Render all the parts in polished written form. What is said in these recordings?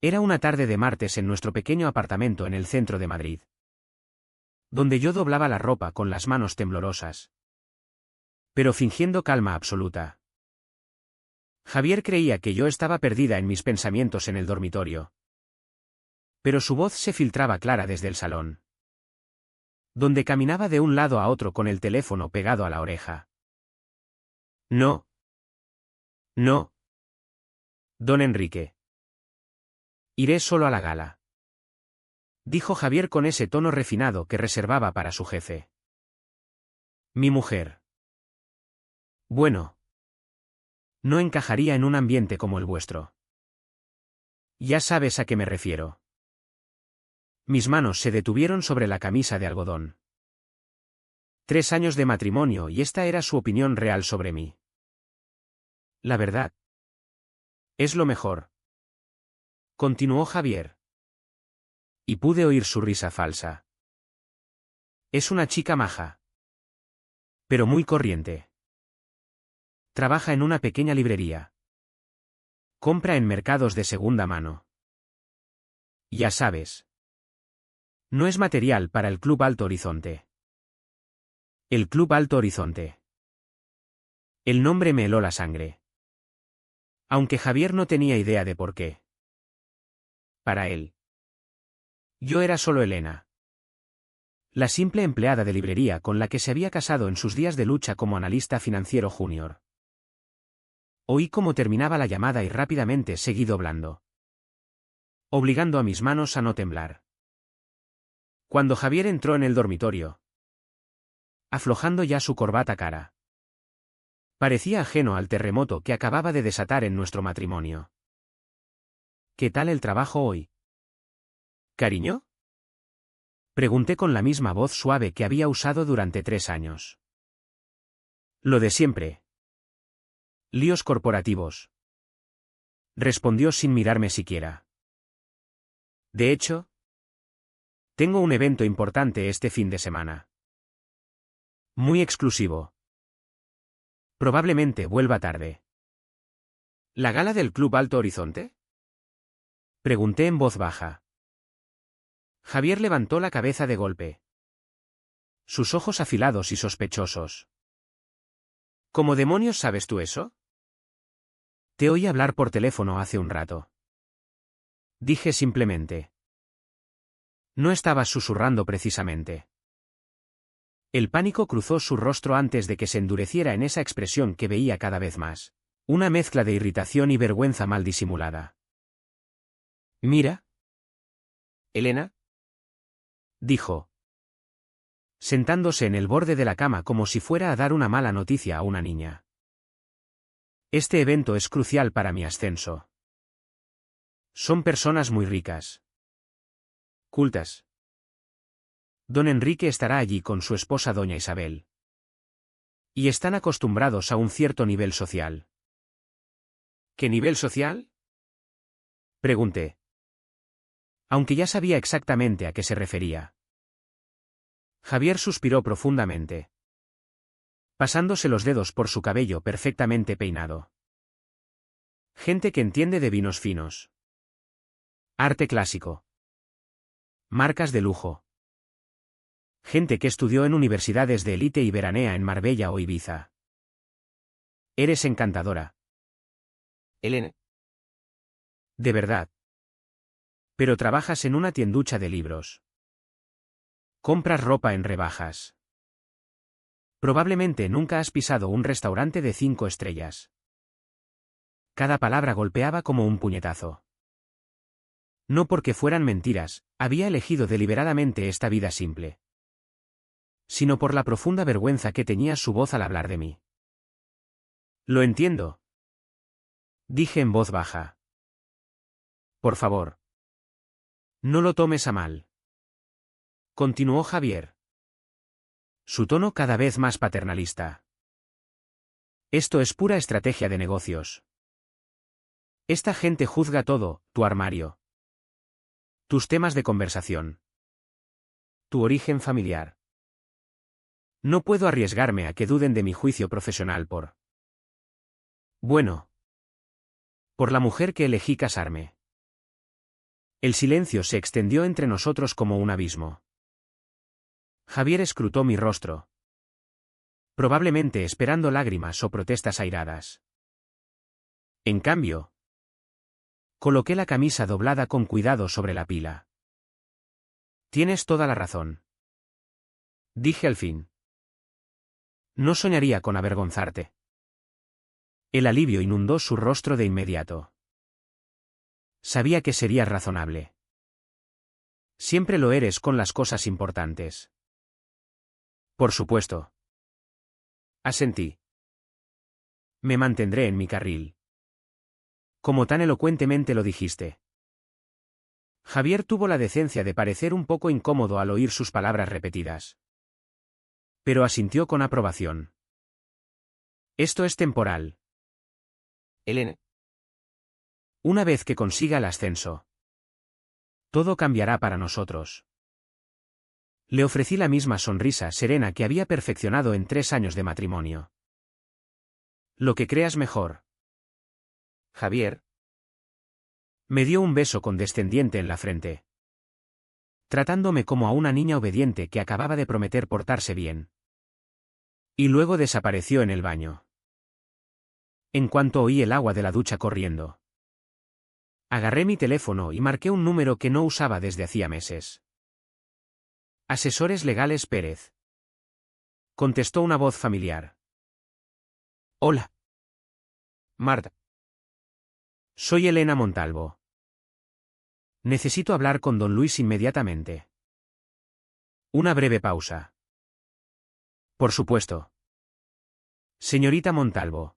Era una tarde de martes en nuestro pequeño apartamento en el centro de Madrid, donde yo doblaba la ropa con las manos temblorosas, pero fingiendo calma absoluta. Javier creía que yo estaba perdida en mis pensamientos en el dormitorio, pero su voz se filtraba clara desde el salón, donde caminaba de un lado a otro con el teléfono pegado a la oreja. No. No. Don Enrique. Iré solo a la gala, dijo Javier con ese tono refinado que reservaba para su jefe. Mi mujer. Bueno. No encajaría en un ambiente como el vuestro. Ya sabes a qué me refiero. Mis manos se detuvieron sobre la camisa de algodón. 3 años de matrimonio y esta era su opinión real sobre mí. La verdad. Es lo mejor. Continuó Javier. Y pude oír su risa falsa. Es una chica maja, pero muy corriente. Trabaja en una pequeña librería. Compra en mercados de segunda mano. Ya sabes. No es material para el Club Alto Horizonte. El Club Alto Horizonte. El nombre me heló la sangre. Aunque Javier no tenía idea de por qué. Para él. Yo era solo Elena, la simple empleada de librería con la que se había casado en sus días de lucha como analista financiero junior. Oí cómo terminaba la llamada y rápidamente seguí doblando, obligando a mis manos a no temblar. Cuando Javier entró en el dormitorio, aflojando ya su corbata cara, parecía ajeno al terremoto que acababa de desatar en nuestro matrimonio. ¿Qué tal el trabajo hoy? ¿Cariño? Pregunté con la misma voz suave que había usado durante 3 años. Lo de siempre. Líos corporativos. Respondió sin mirarme siquiera. De hecho, tengo un evento importante este fin de semana. Muy exclusivo. Probablemente vuelva tarde. ¿La gala del Club Alto Horizonte? Pregunté en voz baja. Javier levantó la cabeza de golpe. Sus ojos afilados y sospechosos. ¿Cómo demonios sabes tú eso? Te oí hablar por teléfono hace un rato. Dije simplemente. No estabas susurrando precisamente. El pánico cruzó su rostro antes de que se endureciera en esa expresión que veía cada vez más. Una mezcla de irritación y vergüenza mal disimulada. Mira. Elena. Dijo, sentándose en el borde de la cama como si fuera a dar una mala noticia a una niña. Este evento es crucial para mi ascenso. Son personas muy ricas. Cultas. Don Enrique estará allí con su esposa doña Isabel. Y están acostumbrados a un cierto nivel social. ¿Qué nivel social? Pregunté. Aunque ya sabía exactamente a qué se refería. Javier suspiró profundamente, pasándose los dedos por su cabello perfectamente peinado. Gente que entiende de vinos finos. Arte clásico. Marcas de lujo. Gente que estudió en universidades de élite y veranea en Marbella o Ibiza. Eres encantadora. Elena. De verdad. Pero trabajas en una tienducha de libros. Compras ropa en rebajas. Probablemente nunca has pisado un restaurante de 5 estrellas. Cada palabra golpeaba como un puñetazo. No porque fueran mentiras, había elegido deliberadamente esta vida simple, sino por la profunda vergüenza que tenía su voz al hablar de mí. Lo entiendo, dije en voz baja. Por favor. No lo tomes a mal. Continuó Javier. Su tono cada vez más paternalista. Esto es pura estrategia de negocios. Esta gente juzga todo, tu armario, tus temas de conversación, tu origen familiar. No puedo arriesgarme a que duden de mi juicio profesional bueno, por la mujer que elegí casarme. El silencio se extendió entre nosotros como un abismo. Javier escrutó mi rostro, probablemente esperando lágrimas o protestas airadas. En cambio, coloqué la camisa doblada con cuidado sobre la pila. Tienes toda la razón. Dije al fin. No soñaría con avergonzarte. El alivio inundó su rostro de inmediato. Sabía que serías razonable. Siempre lo eres con las cosas importantes. Por supuesto. Asentí. Me mantendré en mi carril. Como tan elocuentemente lo dijiste. Javier tuvo la decencia de parecer un poco incómodo al oír sus palabras repetidas. Pero asintió con aprobación. Esto es temporal. Elena. Una vez que consiga el ascenso, todo cambiará para nosotros. Le ofrecí la misma sonrisa serena que había perfeccionado en 3 años de matrimonio. Lo que creas mejor. Javier. Me dio un beso condescendiente en la frente, tratándome como a una niña obediente que acababa de prometer portarse bien. Y luego desapareció en el baño. En cuanto oí el agua de la ducha corriendo, agarré mi teléfono y marqué un número que no usaba desde hacía meses. Asesores Legales Pérez. Contestó una voz familiar. Hola. Marta. Soy Elena Montalvo. Necesito hablar con don Luis inmediatamente. Una breve pausa. Por supuesto. Señorita Montalvo.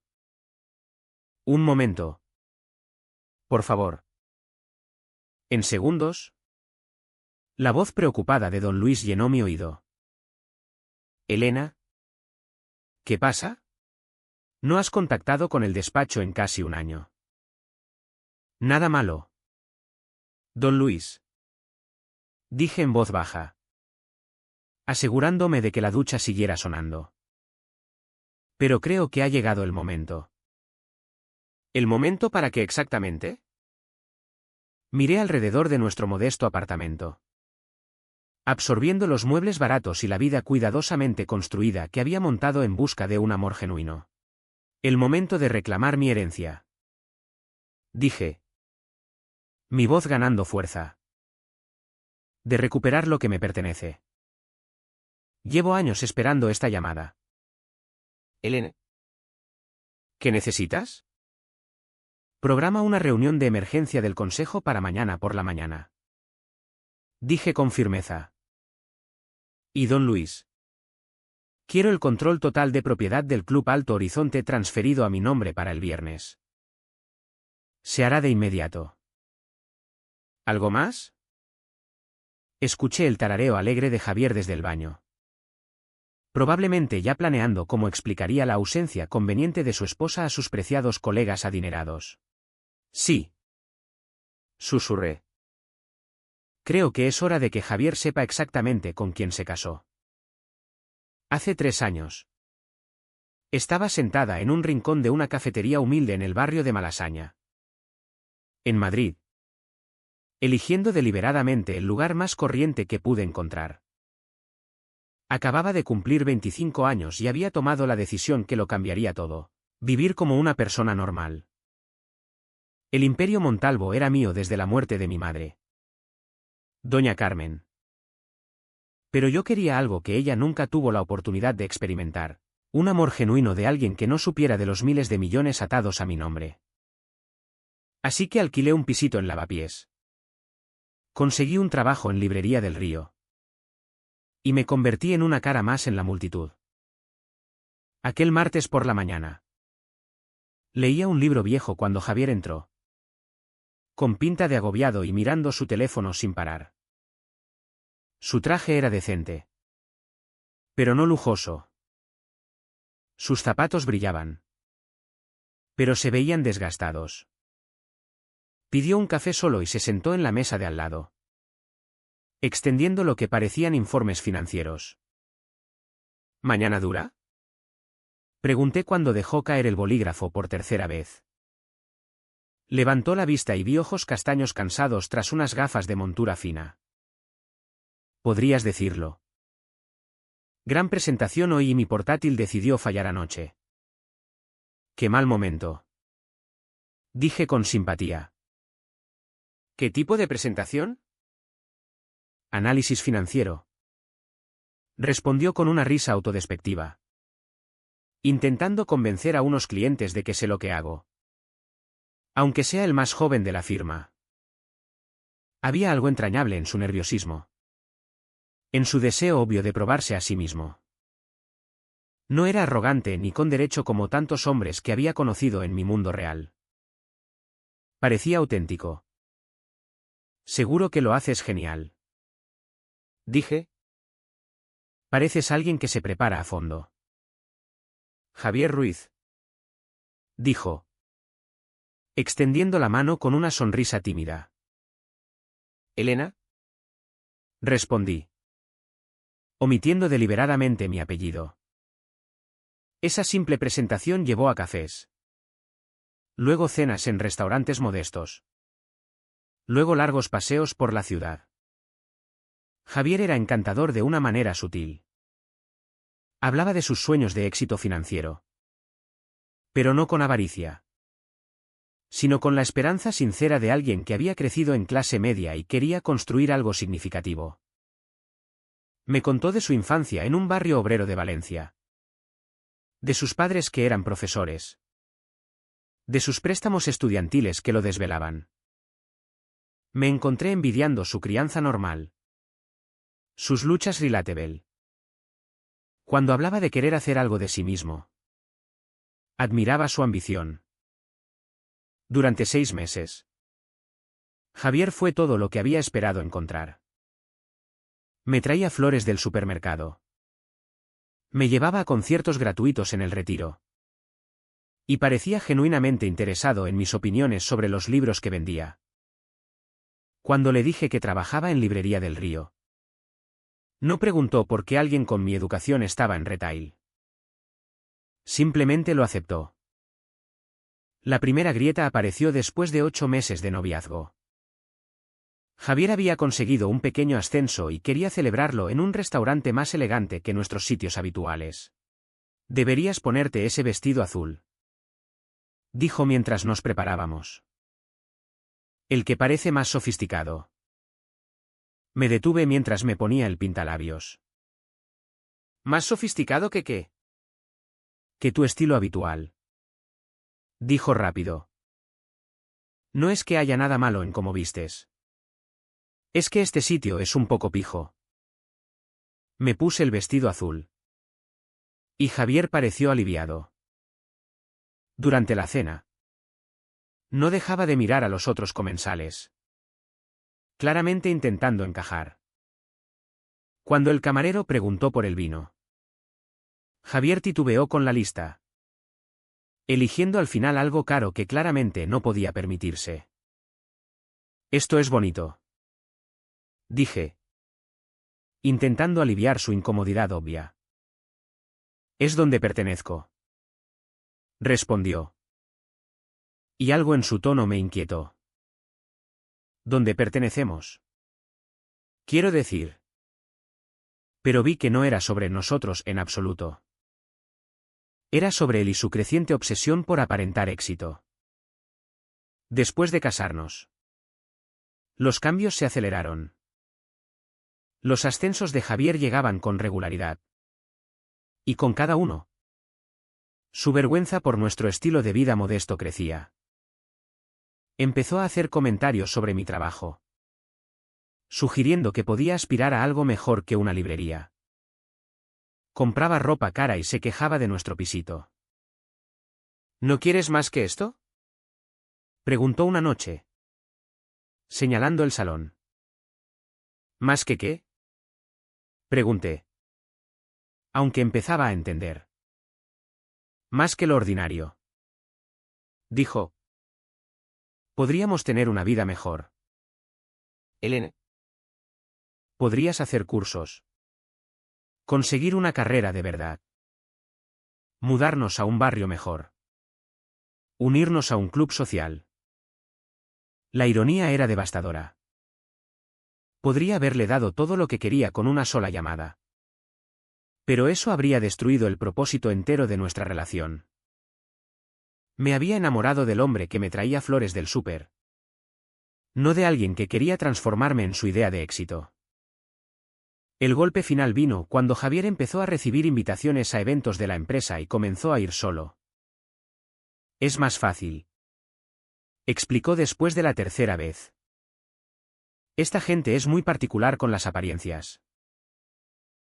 Un momento. Por favor. En segundos. La voz preocupada de don Luis llenó mi oído. Elena. ¿Qué pasa? No has contactado con el despacho en casi un año. Nada malo. Don Luis. Dije en voz baja, asegurándome de que la ducha siguiera sonando. Pero creo que ha llegado el momento. ¿El momento para qué exactamente? Miré alrededor de nuestro modesto apartamento, absorbiendo los muebles baratos y la vida cuidadosamente construida que había montado en busca de un amor genuino. El momento de reclamar mi herencia. Dije, mi voz ganando fuerza. De recuperar lo que me pertenece. Llevo años esperando esta llamada. Elena. ¿Qué necesitas? Programa una reunión de emergencia del consejo para mañana por la mañana. Dije con firmeza. ¿Y don Luis? Quiero el control total de propiedad del Club Alto Horizonte transferido a mi nombre para el viernes. Se hará de inmediato. ¿Algo más? Escuché el tarareo alegre de Javier desde el baño. Probablemente ya planeando cómo explicaría la ausencia conveniente de su esposa a sus preciados colegas adinerados. Sí. Susurré. Creo que es hora de que Javier sepa exactamente con quién se casó. Hace 3 años. Estaba sentada en un rincón de una cafetería humilde en el barrio de Malasaña, en Madrid, eligiendo deliberadamente el lugar más corriente que pude encontrar. Acababa de cumplir 25 años y había tomado la decisión que lo cambiaría todo: vivir como una persona normal. El imperio Montalvo era mío desde la muerte de mi madre, doña Carmen. Pero yo quería algo que ella nunca tuvo la oportunidad de experimentar: un amor genuino de alguien que no supiera de los miles de millones atados a mi nombre. Así que alquilé un pisito en Lavapiés. Conseguí un trabajo en Librería del Río. Y me convertí en una cara más en la multitud. Aquel martes por la mañana. Leía un libro viejo cuando Javier entró, con pinta de agobiado y mirando su teléfono sin parar. Su traje era decente, pero no lujoso. Sus zapatos brillaban, pero se veían desgastados. Pidió un café solo y se sentó en la mesa de al lado, extendiendo lo que parecían informes financieros. ¿Mañana dura? Pregunté cuando dejó caer el bolígrafo por tercera vez. Levantó la vista y vi ojos castaños cansados tras unas gafas de montura fina. Podrías decirlo. Gran presentación hoy y mi portátil decidió fallar anoche. Qué mal momento. Dije con simpatía. ¿Qué tipo de presentación? Análisis financiero. Respondió con una risa autodespectiva. Intentando convencer a unos clientes de que sé lo que hago. Aunque sea el más joven de la firma. Había algo entrañable en su nerviosismo. En su deseo obvio de probarse a sí mismo. No era arrogante ni con derecho como tantos hombres que había conocido en mi mundo real. Parecía auténtico. Seguro que lo haces genial. Dije. Pareces alguien que se prepara a fondo. Javier Ruiz. Dijo. Extendiendo la mano con una sonrisa tímida. ¿Elena? Respondí. Omitiendo deliberadamente mi apellido. Esa simple presentación llevó a cafés. Luego cenas en restaurantes modestos. Luego largos paseos por la ciudad. Javier era encantador de una manera sutil. Hablaba de sus sueños de éxito financiero. Pero no con avaricia. Sino con la esperanza sincera de alguien que había crecido en clase media y quería construir algo significativo. Me contó de su infancia en un barrio obrero de Valencia. De sus padres que eran profesores. De sus préstamos estudiantiles que lo desvelaban. Me encontré envidiando su crianza normal. Sus luchas relatable. Cuando hablaba de querer hacer algo de sí mismo. Admiraba su ambición. Durante 6 meses. Javier fue todo lo que había esperado encontrar. Me traía flores del supermercado. Me llevaba a conciertos gratuitos en el Retiro. Y parecía genuinamente interesado en mis opiniones sobre los libros que vendía. Cuando le dije que trabajaba en Librería del Río. No preguntó por qué alguien con mi educación estaba en retail. Simplemente lo aceptó. La primera grieta apareció después de 8 meses de noviazgo. Javier había conseguido un pequeño ascenso y quería celebrarlo en un restaurante más elegante que nuestros sitios habituales. Deberías ponerte ese vestido azul. Dijo mientras nos preparábamos. El que parece más sofisticado. Me detuve mientras me ponía el pintalabios. ¿Más sofisticado que qué? Que tu estilo habitual. Dijo rápido. No es que haya nada malo en cómo vistes. Es que este sitio es un poco pijo. Me puse el vestido azul. Y Javier pareció aliviado. Durante la cena. No dejaba de mirar a los otros comensales. Claramente intentando encajar. Cuando el camarero preguntó por el vino. Javier titubeó con la lista. Eligiendo al final algo caro que claramente no podía permitirse. Esto es bonito. Dije. Intentando aliviar su incomodidad obvia. Es donde pertenezco. Respondió. Y algo en su tono me inquietó. ¿Dónde pertenecemos? Quiero decir. Pero vi que no era sobre nosotros en absoluto. Era sobre él y su creciente obsesión por aparentar éxito. Después de casarnos. Los cambios se aceleraron. Los ascensos de Javier llegaban con regularidad. Y con cada uno. Su vergüenza por nuestro estilo de vida modesto crecía. Empezó a hacer comentarios sobre mi trabajo. Sugiriendo que podía aspirar a algo mejor que una librería. Compraba ropa cara y se quejaba de nuestro pisito. ¿No quieres más que esto? Preguntó una noche. Señalando el salón. ¿Más que qué? Pregunté. Aunque empezaba a entender. Más que lo ordinario. Dijo. Podríamos tener una vida mejor. Elena. Podrías hacer cursos. Conseguir una carrera de verdad. Mudarnos a un barrio mejor. Unirnos a un club social. La ironía era devastadora. Podría haberle dado todo lo que quería con una sola llamada. Pero eso habría destruido el propósito entero de nuestra relación. Me había enamorado del hombre que me traía flores del súper. No de alguien que quería transformarme en su idea de éxito. El golpe final vino cuando Javier empezó a recibir invitaciones a eventos de la empresa y comenzó a ir solo. Es más fácil, explicó después de la tercera vez. Esta gente es muy particular con las apariencias.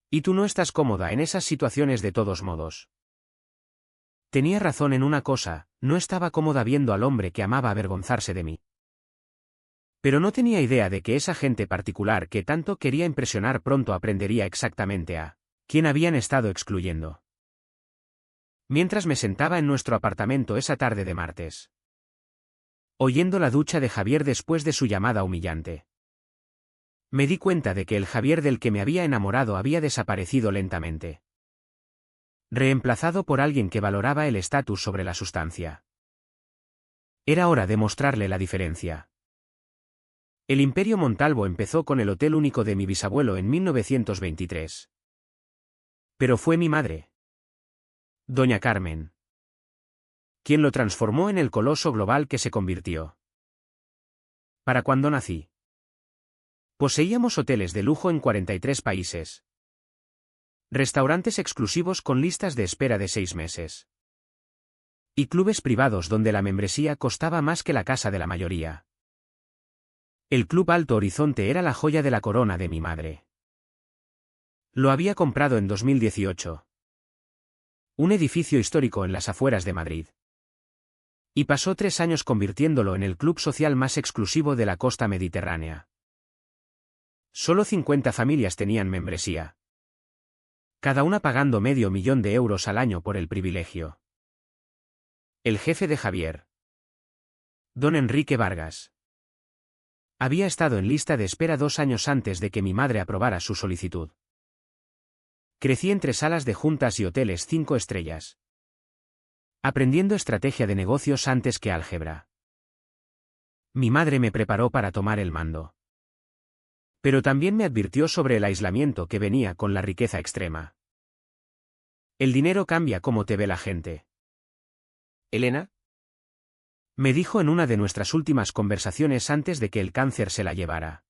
Y tú no estás cómoda en esas situaciones de todos modos. Tenía razón en una cosa, no estaba cómoda viendo al hombre que amaba avergonzarse de mí. Pero no tenía idea de que esa gente particular que tanto quería impresionar pronto aprendería exactamente a quién habían estado excluyendo. Mientras me sentaba en nuestro apartamento esa tarde de martes, oyendo la ducha de Javier después de su llamada humillante, me di cuenta de que el Javier del que me había enamorado había desaparecido lentamente, reemplazado por alguien que valoraba el estatus sobre la sustancia. Era hora de mostrarle la diferencia. El Imperio Montalvo empezó con el hotel único de mi bisabuelo en 1923. Pero fue mi madre, doña Carmen, quien lo transformó en el coloso global que se convirtió. Para cuando nací, poseíamos hoteles de lujo en 43 países. Restaurantes exclusivos con listas de espera de 6 meses. Y clubes privados donde la membresía costaba más que la casa de la mayoría. El Club Alto Horizonte era la joya de la corona de mi madre. Lo había comprado en 2018. Un edificio histórico en las afueras de Madrid. Y pasó 3 años convirtiéndolo en el club social más exclusivo de la costa mediterránea. Solo 50 familias tenían membresía. Cada una pagando $500,000 al año por el privilegio. El jefe de Javier, don Enrique Vargas, había estado en lista de espera 2 años antes de que mi madre aprobara su solicitud. Crecí entre salas de juntas y hoteles 5 estrellas, aprendiendo estrategia de negocios antes que álgebra. Mi madre me preparó para tomar el mando. Pero también me advirtió sobre el aislamiento que venía con la riqueza extrema. El dinero cambia cómo te ve la gente. ¿Elena? Me dijo en una de nuestras últimas conversaciones antes de que el cáncer se la llevara.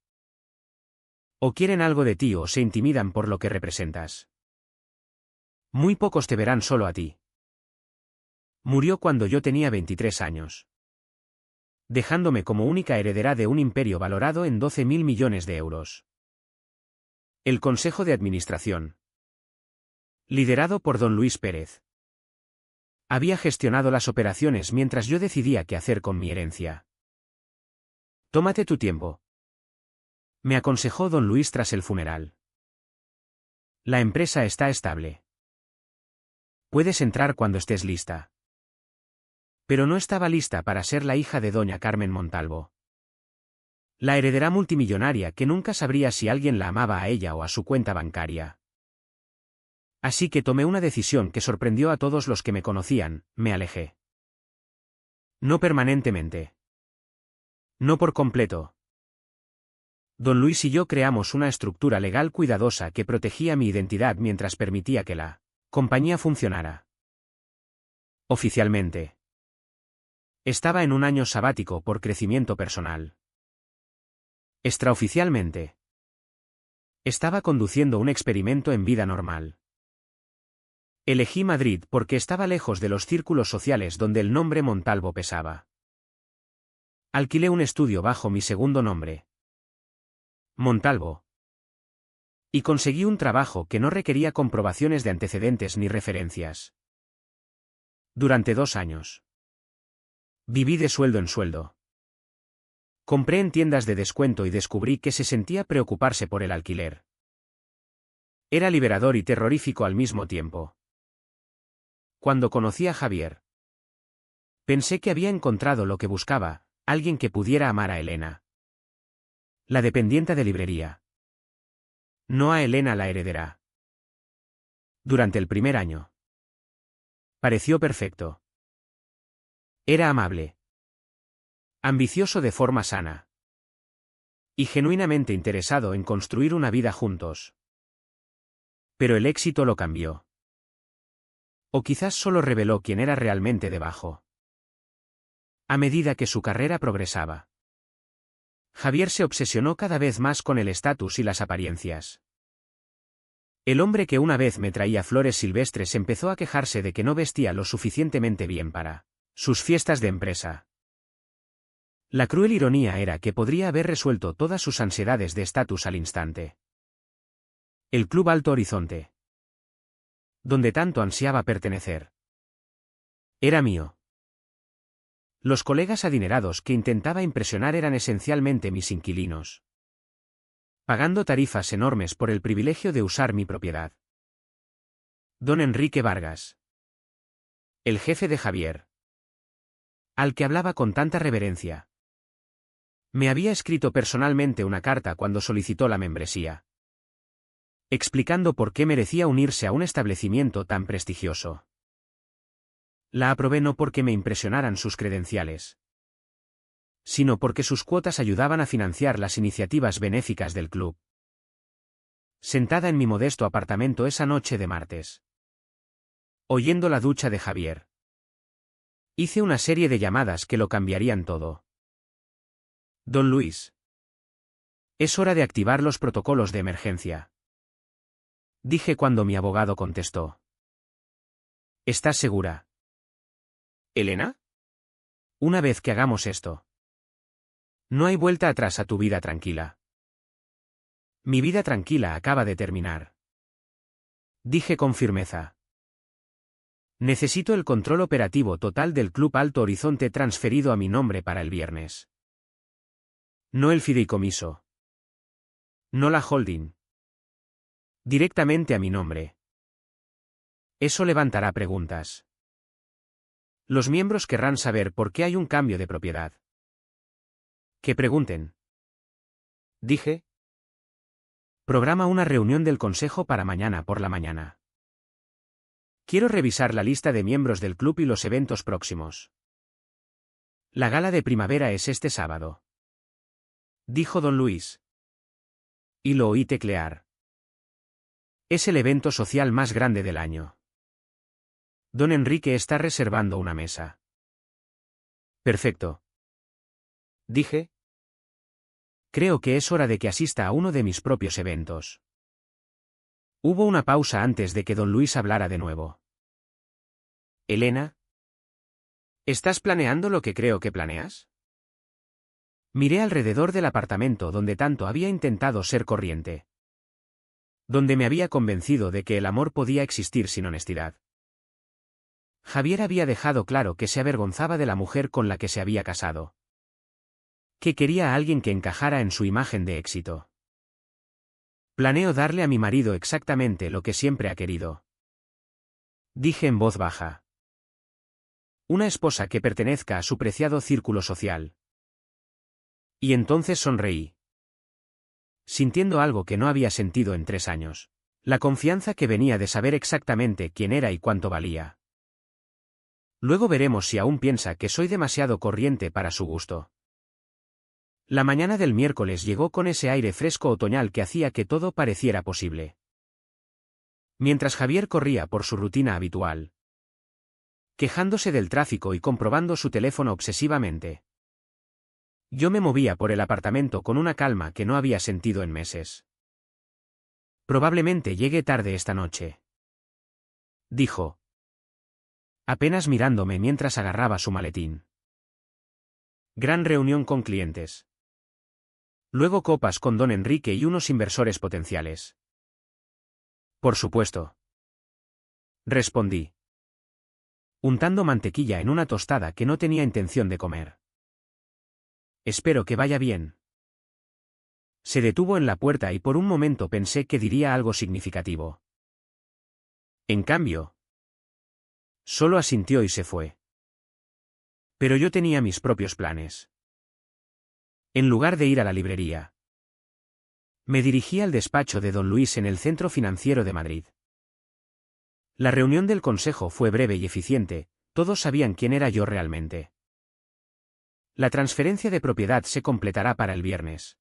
O quieren algo de ti o se intimidan por lo que representas. Muy pocos te verán solo a ti. Murió cuando yo tenía 23 años. Dejándome como única heredera de un imperio valorado en 12.000 millones de euros. El Consejo de Administración, liderado por don Luis Pérez, había gestionado las operaciones mientras yo decidía qué hacer con mi herencia. Tómate tu tiempo, me aconsejó don Luis tras el funeral. La empresa está estable. Puedes entrar cuando estés lista. Pero no estaba lista para ser la hija de doña Carmen Montalvo, la heredera multimillonaria que nunca sabría si alguien la amaba a ella o a su cuenta bancaria. Así que tomé una decisión que sorprendió a todos los que me conocían, me alejé. No permanentemente. No por completo. Don Luis y yo creamos una estructura legal cuidadosa que protegía mi identidad mientras permitía que la compañía funcionara. Oficialmente, estaba en un año sabático por crecimiento personal. Extraoficialmente, estaba conduciendo un experimento en vida normal. Elegí Madrid porque estaba lejos de los círculos sociales donde el nombre Montalvo pesaba. Alquilé un estudio bajo mi segundo nombre, Montalvo. Y conseguí un trabajo que no requería comprobaciones de antecedentes ni referencias. Durante 2 años. Viví de sueldo en sueldo. Compré en tiendas de descuento y descubrí que se sentía preocuparse por el alquiler. Era liberador y terrorífico al mismo tiempo. Cuando conocí a Javier, pensé que había encontrado lo que buscaba, alguien que pudiera amar a Elena, la dependienta de librería. No a Elena la heredera. Durante el primer año. Pareció perfecto. Era amable. ambicioso de forma sana. Y genuinamente interesado en construir una vida juntos. Pero el éxito lo cambió. O quizás solo reveló quién era realmente debajo. A medida que su carrera progresaba, Javier se obsesionó cada vez más con el estatus y las apariencias. El hombre que una vez me traía flores silvestres empezó a quejarse de que no vestía lo suficientemente bien para sus fiestas de empresa. La cruel ironía era que podría haber resuelto todas sus ansiedades de estatus al instante. El Club Alto Horizonte, donde tanto ansiaba pertenecer, era mío. Los colegas adinerados que intentaba impresionar eran esencialmente mis inquilinos, pagando tarifas enormes por el privilegio de usar mi propiedad. Don Enrique Vargas, el jefe de Javier, al que hablaba con tanta reverencia, me había escrito personalmente una carta cuando solicitó la membresía, explicando por qué merecía unirse a un establecimiento tan prestigioso. La aprobé no porque me impresionaran sus credenciales, sino porque sus cuotas ayudaban a financiar las iniciativas benéficas del club. Sentada en mi modesto apartamento esa noche de martes, oyendo la ducha de Javier, hice una serie de llamadas que lo cambiarían todo. Don Luis, es hora de activar los protocolos de emergencia, dije cuando mi abogado contestó. ¿Estás segura, Elena? Una vez que hagamos esto, no hay vuelta atrás a tu vida tranquila. Mi vida tranquila acaba de terminar, dije con firmeza. Necesito el control operativo total del Club Alto Horizonte transferido a mi nombre para el viernes. No el fideicomiso. No la holding. Directamente a mi nombre. Eso levantará preguntas. Los miembros querrán saber por qué hay un cambio de propiedad. Que pregunten, dije. Programa una reunión del consejo para mañana por la mañana. Quiero revisar la lista de miembros del club y los eventos próximos. La gala de primavera es este sábado, dijo don Luis. Y lo oí teclear. Es el evento social más grande del año. Don Enrique está reservando una mesa. Perfecto, dije. Creo que es hora de que asista a uno de mis propios eventos. Hubo una pausa antes de que don Luis hablara de nuevo. Elena, ¿estás planeando lo que creo que planeas? Miré alrededor del apartamento donde tanto había intentado ser corriente, donde me había convencido de que el amor podía existir sin honestidad. Javier había dejado claro que se avergonzaba de la mujer con la que se había casado, que quería a alguien que encajara en su imagen de éxito. Planeo darle a mi marido exactamente lo que siempre ha querido, dije en voz baja. Una esposa que pertenezca a su preciado círculo social. Y entonces sonreí, sintiendo algo que no había sentido en 3 años, la confianza que venía de saber exactamente quién era y cuánto valía. Luego veremos si aún piensa que soy demasiado corriente para su gusto. La mañana del miércoles llegó con ese aire fresco otoñal que hacía que todo pareciera posible. Mientras Javier corría por su rutina habitual, quejándose del tráfico y comprobando su teléfono obsesivamente, yo me movía por el apartamento con una calma que no había sentido en meses. Probablemente llegue tarde esta noche, dijo, apenas mirándome mientras agarraba su maletín. Gran reunión con clientes. Luego copas con don Enrique y unos inversores potenciales. Por supuesto, respondí, untando mantequilla en una tostada que no tenía intención de comer. Espero que vaya bien. Se detuvo en la puerta y por un momento pensé que diría algo significativo. En cambio, solo asintió y se fue. Pero yo tenía mis propios planes. En lugar de ir a la librería, me dirigí al despacho de don Luis en el Centro Financiero de Madrid. La reunión del consejo fue breve y eficiente, todos sabían quién era yo realmente. La transferencia de propiedad se completará para el viernes,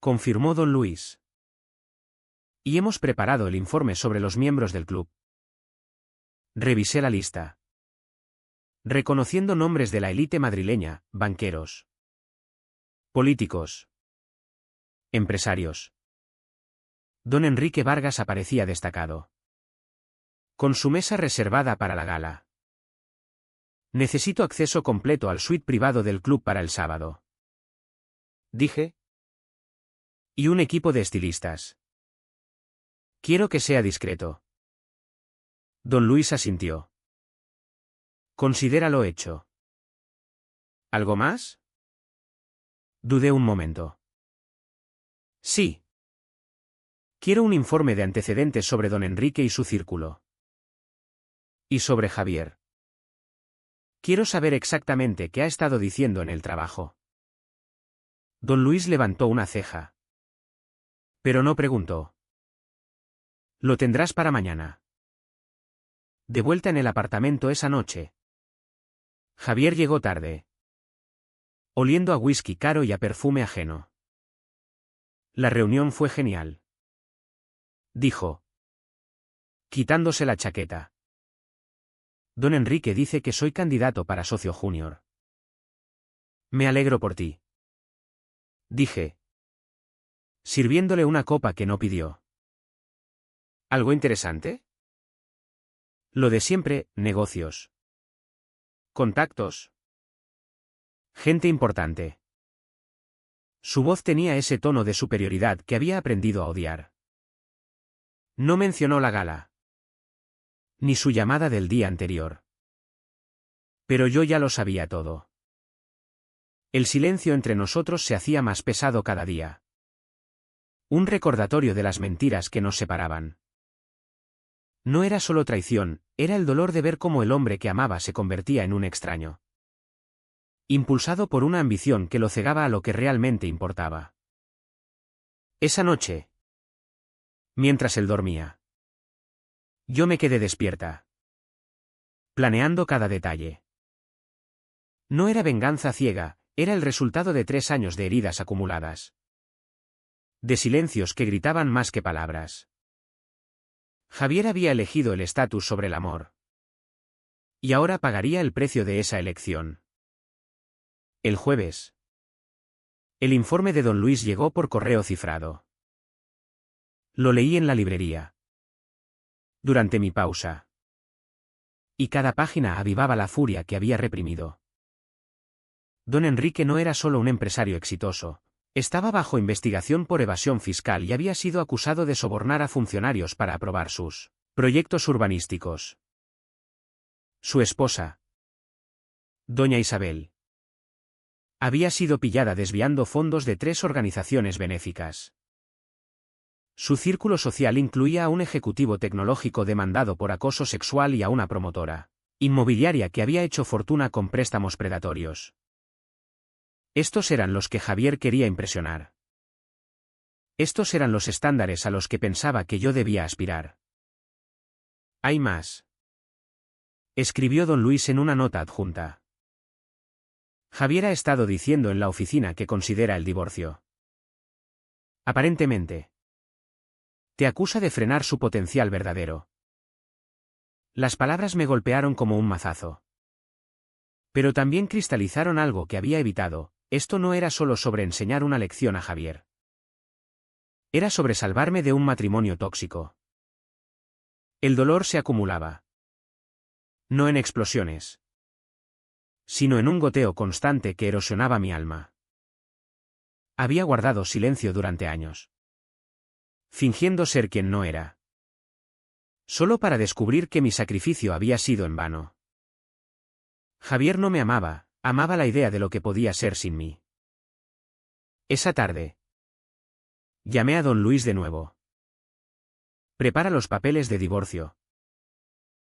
confirmó don Luis. Y hemos preparado el informe sobre los miembros del club. Revisé la lista, reconociendo nombres de la élite madrileña: banqueros, políticos, empresarios. Don Enrique Vargas aparecía destacado, con su mesa reservada para la gala. Necesito acceso completo al suite privado del club para el sábado, dije. Y un equipo de estilistas. Quiero que sea discreto. Don Luis asintió. Considéralo hecho. ¿Algo más? Dudé un momento. Sí. Quiero un informe de antecedentes sobre don Enrique y su círculo. Y sobre Javier. Quiero saber exactamente qué ha estado diciendo en el trabajo. Don Luis levantó una ceja. Pero no preguntó. Lo tendrás para mañana. De vuelta en el apartamento esa noche, Javier llegó tarde, oliendo a whisky caro y a perfume ajeno. La reunión fue genial, dijo, quitándose la chaqueta. Don Enrique dice que soy candidato para socio junior. Me alegro por ti, dije, sirviéndole una copa que no pidió. ¿Algo interesante? Lo de siempre: negocios, contactos, gente importante. Su voz tenía ese tono de superioridad que había aprendido a odiar. No mencionó la gala, ni su llamada del día anterior. Pero yo ya lo sabía todo. El silencio entre nosotros se hacía más pesado cada día. Un recordatorio de las mentiras que nos separaban. No era solo traición, era el dolor de ver cómo el hombre que amaba se convertía en un extraño, impulsado por una ambición que lo cegaba a lo que realmente importaba. Esa noche, mientras él dormía, yo me quedé despierta, planeando cada detalle. No era venganza ciega, era el resultado de 3 años de heridas acumuladas, de silencios que gritaban más que palabras. Javier había elegido el estatus sobre el amor, y ahora pagaría el precio de esa elección. El jueves, el informe de don Luis llegó por correo cifrado. Lo leí en la librería, durante mi pausa, y cada página avivaba la furia que había reprimido. Don Enrique no era solo un empresario exitoso, estaba bajo investigación por evasión fiscal y había sido acusado de sobornar a funcionarios para aprobar sus proyectos urbanísticos. Su esposa, doña Isabel, había sido pillada desviando fondos de 3 organizaciones benéficas. Su círculo social incluía a un ejecutivo tecnológico demandado por acoso sexual y a una promotora inmobiliaria que había hecho fortuna con préstamos predatorios. Estos eran los que Javier quería impresionar. Estos eran los estándares a los que pensaba que yo debía aspirar. Hay más, escribió don Luis en una nota adjunta. Javier ha estado diciendo en la oficina que considera el divorcio. Aparentemente, te acusa de frenar su potencial verdadero. Las palabras me golpearon como un mazazo. Pero también cristalizaron algo que había evitado. Esto no era solo sobre enseñar una lección a Javier. Era sobre salvarme de un matrimonio tóxico. El dolor se acumulaba. No en explosiones, sino en un goteo constante que erosionaba mi alma. Había guardado silencio durante años, fingiendo ser quien no era, solo para descubrir que mi sacrificio había sido en vano. Javier no me amaba, amaba la idea de lo que podía ser sin mí. Esa tarde, llamé a don Luis de nuevo. Prepara los papeles de divorcio,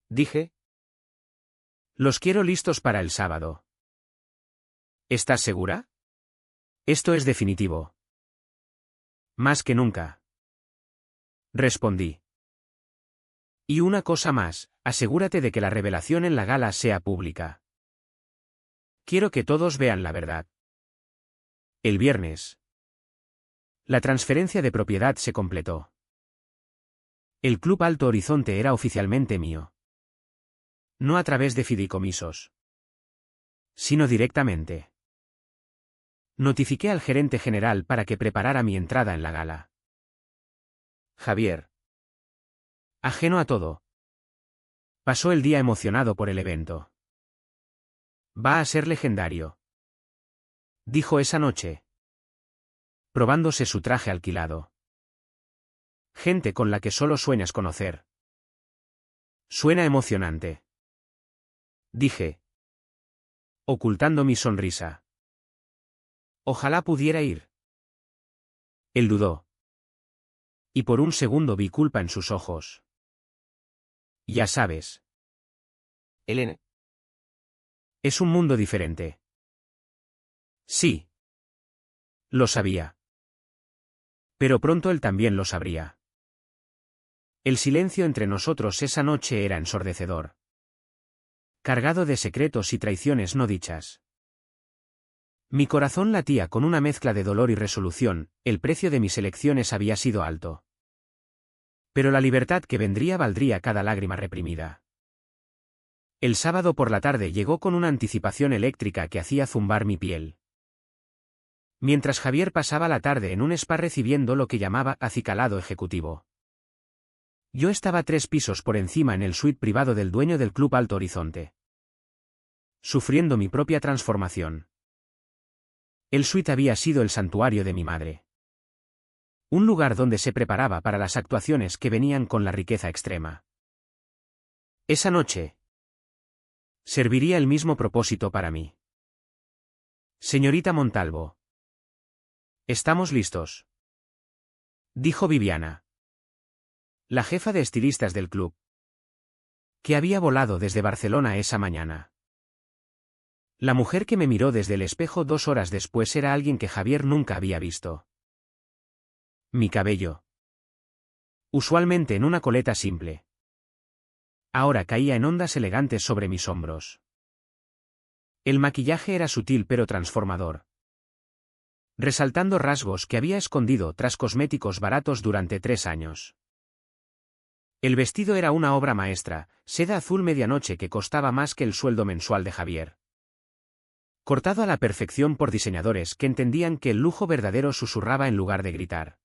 dije. Los quiero listos para el sábado. ¿Estás segura? Esto es definitivo. Más que nunca, respondí. Y una cosa más, asegúrate de que la revelación en la gala sea pública. Quiero que todos vean la verdad. El viernes. La transferencia de propiedad se completó. El Club Alto Horizonte era oficialmente mío. No a través de fideicomisos, sino directamente. Notifiqué al gerente general para que preparara mi entrada en la gala. Javier, ajeno a todo, pasó el día emocionado por el evento. Va a ser legendario, dijo esa noche, probándose su traje alquilado. Gente con la que solo sueñas conocer. Suena emocionante, dije, ocultando mi sonrisa. Ojalá pudiera ir. Él dudó. Y por un segundo vi culpa en sus ojos. Ya sabes. Elena. Es un mundo diferente. Sí. Lo sabía. Pero pronto él también lo sabría. El silencio entre nosotros esa noche era ensordecedor. Cargado de secretos y traiciones no dichas. Mi corazón latía con una mezcla de dolor y resolución, el precio de mis elecciones había sido alto. Pero la libertad que vendría valdría cada lágrima reprimida. El sábado por la tarde llegó con una anticipación eléctrica que hacía zumbar mi piel. Mientras Javier pasaba la tarde en un spa recibiendo lo que llamaba acicalado ejecutivo. Yo estaba 3 pisos por encima en el suite privado del dueño del Club Alto Horizonte. Sufriendo mi propia transformación. El suite había sido el santuario de mi madre. Un lugar donde se preparaba para las actuaciones que venían con la riqueza extrema. Esa noche serviría el mismo propósito para mí. Señorita Montalvo. Estamos listos, dijo Viviana, la jefa de estilistas del club, que había volado desde Barcelona esa mañana. La mujer que me miró desde el espejo 2 horas después era alguien que Javier nunca había visto. Mi cabello, usualmente en una coleta simple, ahora caía en ondas elegantes sobre mis hombros. El maquillaje era sutil pero transformador, resaltando rasgos que había escondido tras cosméticos baratos durante 3 años. El vestido era una obra maestra, seda azul medianoche que costaba más que el sueldo mensual de Javier. Cortado a la perfección por diseñadores que entendían que el lujo verdadero susurraba en lugar de gritar.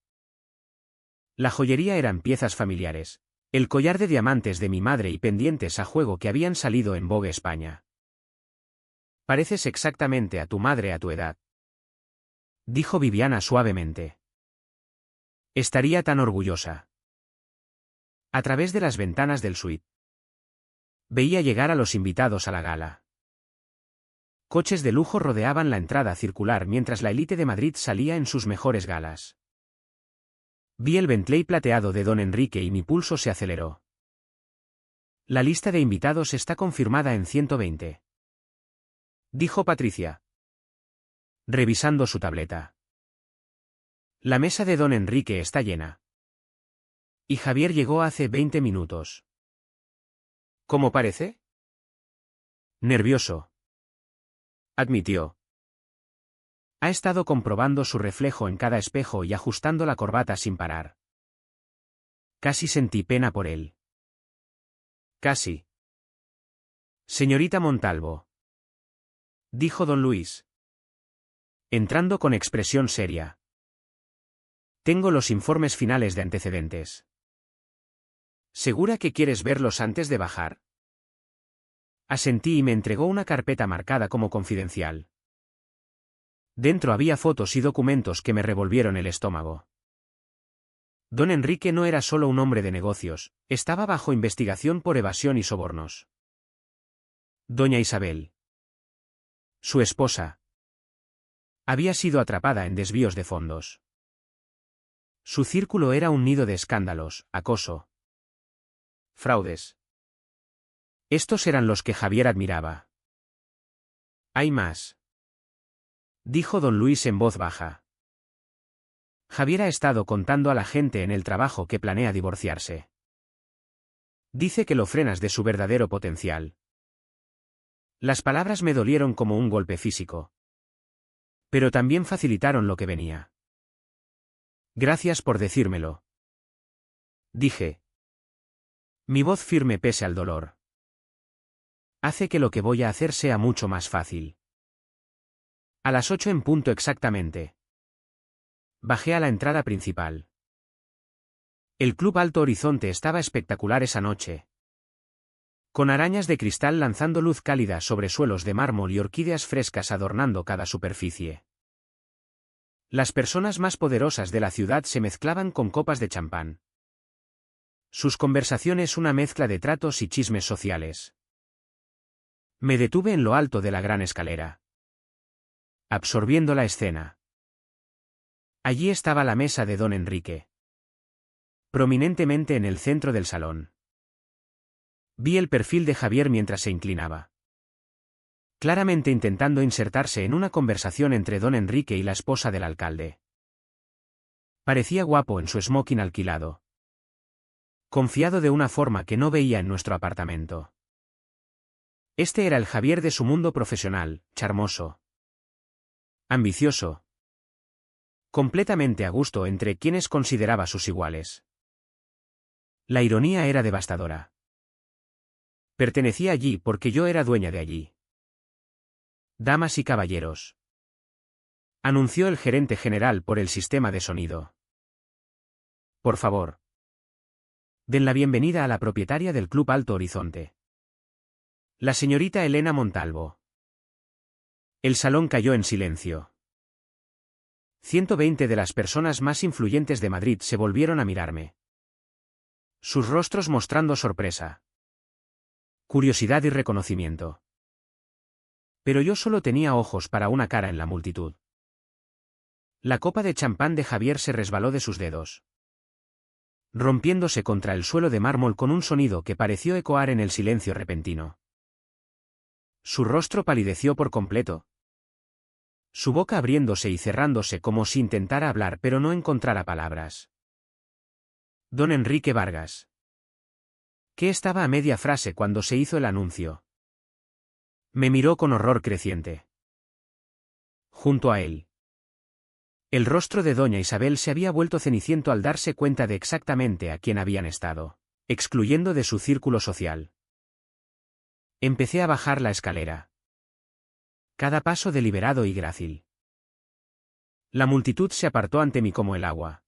La joyería eran piezas familiares, el collar de diamantes de mi madre y pendientes a juego que habían salido en Vogue España. Pareces exactamente a tu madre a tu edad, dijo Viviana suavemente. Estaría tan orgullosa. A través de las ventanas del suite, veía llegar a los invitados a la gala. Coches de lujo rodeaban la entrada circular mientras la élite de Madrid salía en sus mejores galas. Vi el Bentley plateado de don Enrique y mi pulso se aceleró. La lista de invitados está confirmada en 120. Dijo Patricia, revisando su tableta. La mesa de don Enrique está llena. Y Javier llegó hace 20 minutos. ¿Cómo parece? Nervioso, admitió. Ha estado comprobando su reflejo en cada espejo y ajustando la corbata sin parar. Casi sentí pena por él. Casi. Señorita Montalvo, dijo don Luis, entrando con expresión seria. Tengo los informes finales de antecedentes. ¿Segura que quieres verlos antes de bajar? Asentí y me entregó una carpeta marcada como confidencial. Dentro había fotos y documentos que me revolvieron el estómago. Don Enrique no era solo un hombre de negocios, estaba bajo investigación por evasión y sobornos. Doña Isabel, su esposa, había sido atrapada en desvíos de fondos. Su círculo era un nido de escándalos, acoso, fraudes. Estos eran los que Javier admiraba. Hay más, dijo don Luis en voz baja. Javier ha estado contando a la gente en el trabajo que planea divorciarse. Dice que lo frenas de su verdadero potencial. Las palabras me dolieron como un golpe físico. Pero también facilitaron lo que venía. Gracias por decírmelo. Dije. Mi voz firme pese al dolor. Hace que lo que voy a hacer sea mucho más fácil. A las 8 en punto exactamente. Bajé a la entrada principal. El Club Alto Horizonte estaba espectacular esa noche. Con arañas de cristal lanzando luz cálida sobre suelos de mármol y orquídeas frescas adornando cada superficie. Las personas más poderosas de la ciudad se mezclaban con copas de champán. Sus conversaciones una mezcla de tratos y chismes sociales. Me detuve en lo alto de la gran escalera, absorbiendo la escena. Allí estaba la mesa de don Enrique, prominentemente en el centro del salón. Vi el perfil de Javier mientras se inclinaba, claramente intentando insertarse en una conversación entre don Enrique y la esposa del alcalde. Parecía guapo en su smoking alquilado, confiado de una forma que no veía en nuestro apartamento. Este era el Javier de su mundo profesional, charmoso, ambicioso, completamente a gusto entre quienes consideraba sus iguales. La ironía era devastadora. Pertenecía allí porque yo era dueña de allí. Damas y caballeros, anunció el gerente general por el sistema de sonido. Por favor, den la bienvenida a la propietaria del Club Alto Horizonte, la señorita Elena Montalvo. El salón cayó en silencio. 120 de las personas más influyentes de Madrid se volvieron a mirarme, sus rostros mostrando sorpresa, curiosidad y reconocimiento. Pero yo solo tenía ojos para una cara en la multitud. La copa de champán de Javier se resbaló de sus dedos, rompiéndose contra el suelo de mármol con un sonido que pareció ecoar en el silencio repentino. Su rostro palideció por completo, su boca abriéndose y cerrándose como si intentara hablar pero no encontrara palabras. Don Enrique Vargas, que estaba a media frase cuando se hizo el anuncio, me miró con horror creciente. Junto a él, el rostro de doña Isabel se había vuelto ceniciento al darse cuenta de exactamente a quién habían estado, excluyendo de su círculo social. Empecé a bajar la escalera. Cada paso deliberado y grácil. La multitud se apartó ante mí como el agua,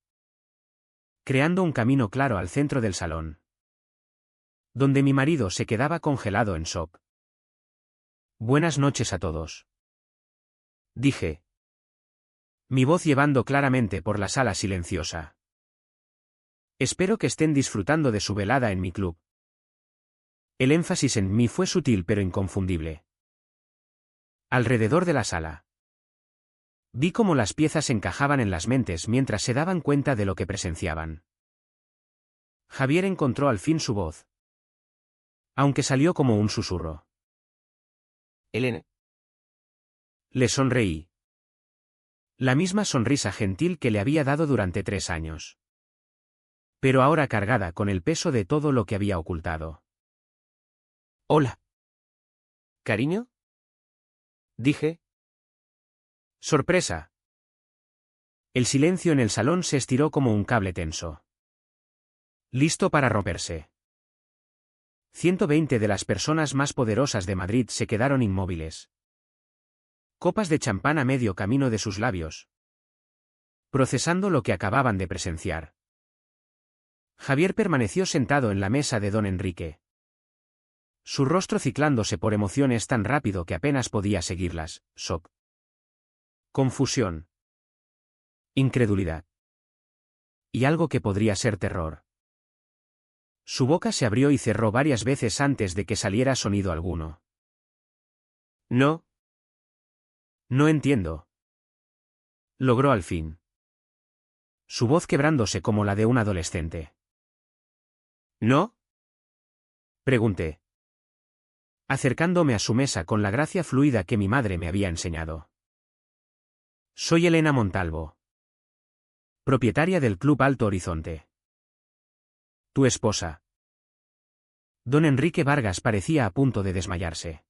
creando un camino claro al centro del salón, donde mi marido se quedaba congelado en shock. Buenas noches a todos, dije, mi voz llevando claramente por la sala silenciosa. Espero que estén disfrutando de su velada en mi club. El énfasis en mí fue sutil pero inconfundible. Alrededor de la sala, vi cómo las piezas encajaban en las mentes mientras se daban cuenta de lo que presenciaban. Javier encontró al fin su voz, aunque salió como un susurro. Elena. Le sonreí. La misma sonrisa gentil que le había dado durante 3 años. Pero ahora cargada con el peso de todo lo que había ocultado. Hola. ¿Cariño? Dije. Sorpresa. El silencio en el salón se estiró como un cable tenso, listo para romperse. 120 de las personas más poderosas de Madrid se quedaron inmóviles. Copas de champán a medio camino de sus labios, procesando lo que acababan de presenciar. Javier permaneció sentado en la mesa de don Enrique, su rostro ciclándose por emociones tan rápido que apenas podía seguirlas: shock, confusión, incredulidad y algo que podría ser terror. Su boca se abrió y cerró varias veces antes de que saliera sonido alguno. No. No entiendo. Logró al fin, su voz quebrándose como la de un adolescente. ¿No? Pregunté, acercándome a su mesa con la gracia fluida que mi madre me había enseñado. Soy Elena Montalvo, propietaria del Club Alto Horizonte. Tu esposa. Don Enrique Vargas parecía a punto de desmayarse.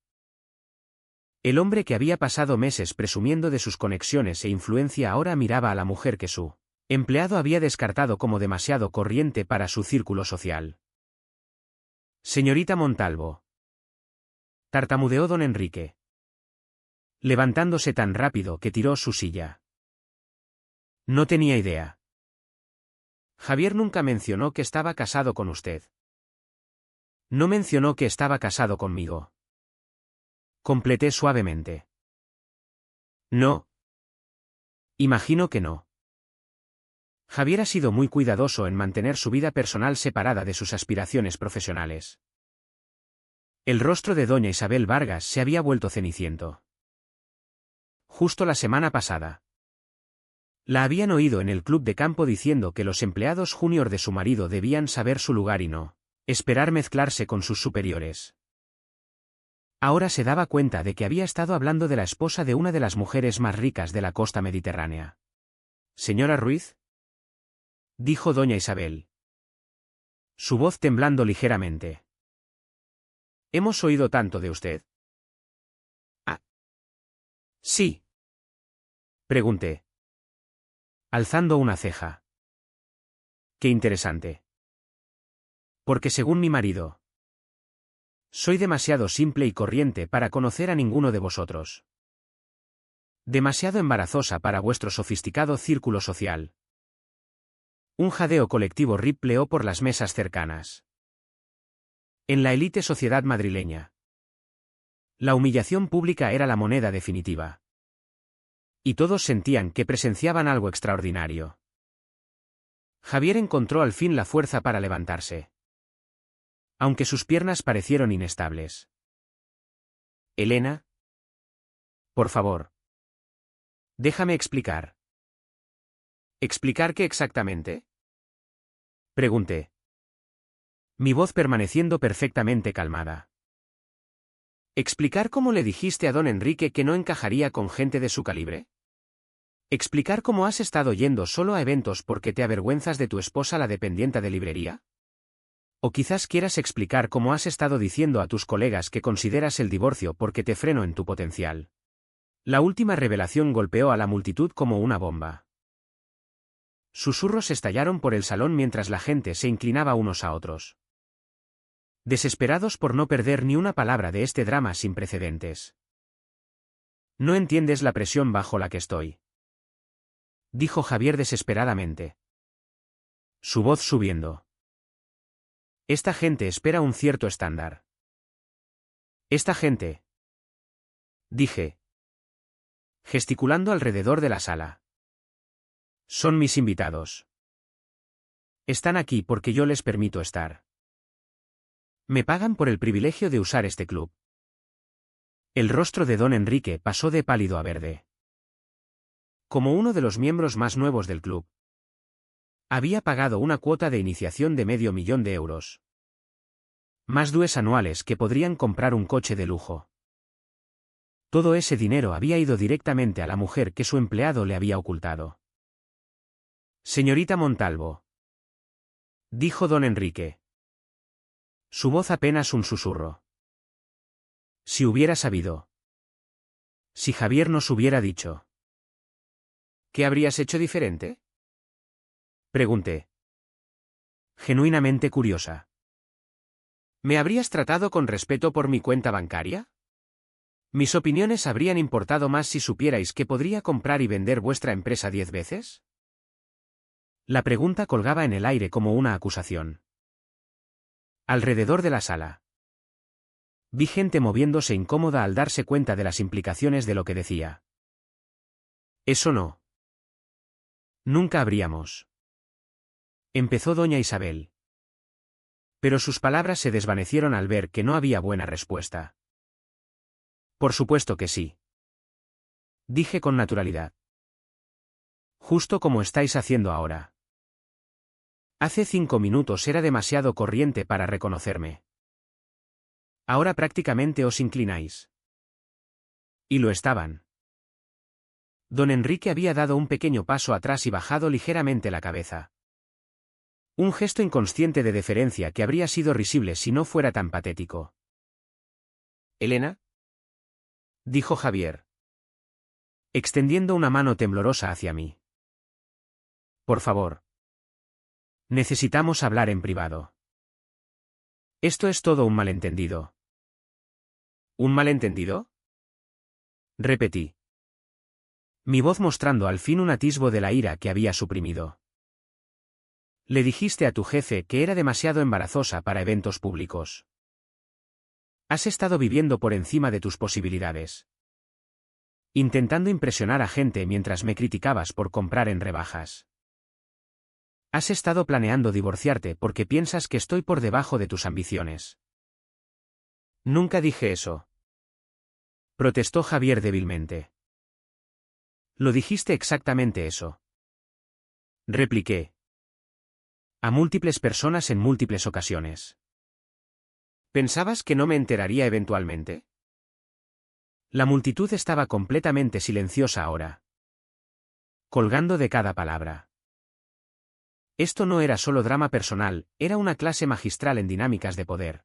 El hombre que había pasado meses presumiendo de sus conexiones e influencia ahora miraba a la mujer que su empleado había descartado como demasiado corriente para su círculo social. Señorita Montalvo. Tartamudeó don Enrique, levantándose tan rápido que tiró su silla. No tenía idea. Javier nunca mencionó que estaba casado con usted. No mencionó que estaba casado conmigo. Completé suavemente. No. Imagino que no. Javier ha sido muy cuidadoso en mantener su vida personal separada de sus aspiraciones profesionales. El rostro de doña Isabel Vargas se había vuelto ceniciento. Justo la semana pasada. La habían oído en el club de campo diciendo que los empleados junior de su marido debían saber su lugar y no esperar mezclarse con sus superiores. Ahora se daba cuenta de que había estado hablando de la esposa de una de las mujeres más ricas de la costa mediterránea. «Señora Ruiz», dijo doña Isabel, su voz temblando ligeramente. «Hemos oído tanto de usted». «Ah. Sí». Pregunté, alzando una ceja. «Qué interesante. Porque según mi marido, soy demasiado simple y corriente para conocer a ninguno de vosotros. Demasiado embarazosa para vuestro sofisticado círculo social». Un jadeo colectivo ripleó por las mesas cercanas. En la élite sociedad madrileña, la humillación pública era la moneda definitiva. Y todos sentían que presenciaban algo extraordinario. Javier encontró al fin la fuerza para levantarse, aunque sus piernas parecieron inestables. «Elena, por favor. Déjame explicar». «¿Explicar qué exactamente?», pregunté, mi voz permaneciendo perfectamente calmada. ¿Explicar cómo le dijiste a don Enrique que no encajaría con gente de su calibre? ¿Explicar cómo has estado yendo solo a eventos porque te avergüenzas de tu esposa la dependienta de librería? ¿O quizás quieras explicar cómo has estado diciendo a tus colegas que consideras el divorcio porque te freno en tu potencial? La última revelación golpeó a la multitud como una bomba. Susurros estallaron por el salón mientras la gente se inclinaba unos a otros, desesperados por no perder ni una palabra de este drama sin precedentes. «No entiendes la presión bajo la que estoy», dijo Javier desesperadamente, su voz subiendo. «Esta gente espera un cierto estándar». «Esta gente», dije, gesticulando alrededor de la sala. «Son mis invitados. Están aquí porque yo les permito estar. Me pagan por el privilegio de usar este club». El rostro de don Enrique pasó de pálido a verde. Como uno de los miembros más nuevos del club, había pagado una cuota de iniciación de €500,000. Más dues anuales que podrían comprar un coche de lujo. Todo ese dinero había ido directamente a la mujer que su empleado le había ocultado. «Señorita Montalvo», dijo don Enrique, su voz apenas un susurro. «Si hubiera sabido. Si Javier nos hubiera dicho». «¿Qué habrías hecho diferente?», pregunté, genuinamente curiosa. «¿Me habrías tratado con respeto por mi cuenta bancaria? ¿Mis opiniones habrían importado más si supierais que podría comprar y vender vuestra empresa 10 veces?» La pregunta colgaba en el aire como una acusación. Alrededor de la sala vi gente moviéndose incómoda al darse cuenta de las implicaciones de lo que decía. «Eso no. Nunca habríamos», empezó doña Isabel. Pero sus palabras se desvanecieron al ver que no había buena respuesta. «Por supuesto que sí», dije con naturalidad. «Justo como estáis haciendo ahora. Hace 5 minutos era demasiado corriente para reconocerme. Ahora prácticamente os inclináis». Y lo estaban. Don Enrique había dado un pequeño paso atrás y bajado ligeramente la cabeza. Un gesto inconsciente de deferencia que habría sido risible si no fuera tan patético. «Elena», dijo Javier, extendiendo una mano temblorosa hacia mí. Por favor. Necesitamos hablar en privado. Esto es todo un malentendido. ¿Un malentendido? Repetí. Mi voz mostrando al fin un atisbo de la ira que había suprimido. Le dijiste a tu jefe que era demasiado embarazosa para eventos públicos. Has estado viviendo por encima de tus posibilidades. Intentando impresionar a gente mientras me criticabas por comprar en rebajas. Has estado planeando divorciarte porque piensas que estoy por debajo de tus ambiciones. Nunca dije eso. Protestó Javier débilmente. Lo dijiste exactamente eso. Repliqué. A múltiples personas en múltiples ocasiones. ¿Pensabas que no me enteraría eventualmente? La multitud estaba completamente silenciosa ahora. Colgando de cada palabra. Esto no era solo drama personal, era una clase magistral en dinámicas de poder.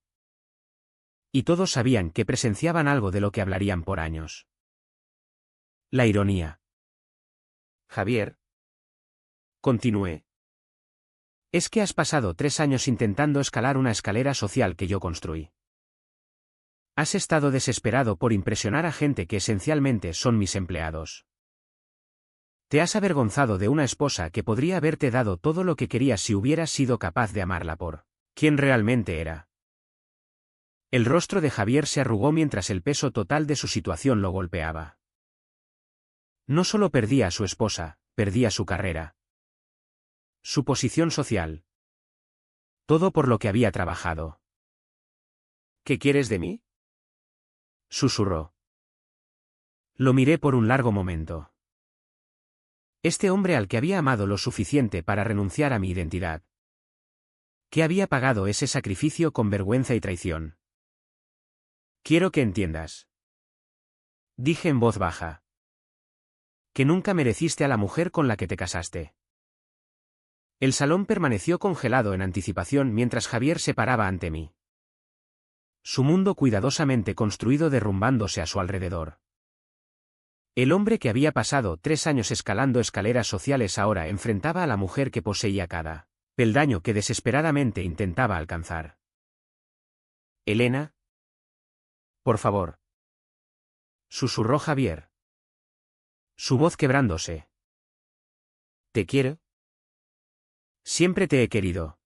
Y todos sabían que presenciaban algo de lo que hablarían por años. La ironía. Javier. Continué. Es que has pasado 3 años intentando escalar una escalera social que yo construí. Has estado desesperado por impresionar a gente que esencialmente son mis empleados. Te has avergonzado de una esposa que podría haberte dado todo lo que querías si hubieras sido capaz de amarla por quien realmente era. El rostro de Javier se arrugó mientras el peso total de su situación lo golpeaba. No solo perdía a su esposa, perdía su carrera. Su posición social. Todo por lo que había trabajado. ¿Qué quieres de mí? Susurró. Lo miré por un largo momento. Este hombre al que había amado lo suficiente para renunciar a mi identidad. ¿Qué había pagado ese sacrificio con vergüenza y traición? Quiero que entiendas. Dije en voz baja. Que nunca mereciste a la mujer con la que te casaste. El salón permaneció congelado en anticipación mientras Javier se paraba ante mí. Su mundo cuidadosamente construido derrumbándose a su alrededor. El hombre que había pasado 3 años escalando escaleras sociales ahora enfrentaba a la mujer que poseía cada peldaño que desesperadamente intentaba alcanzar. Elena. Por favor. Susurró Javier. Su voz quebrándose. ¿Te quiero? Siempre te he querido.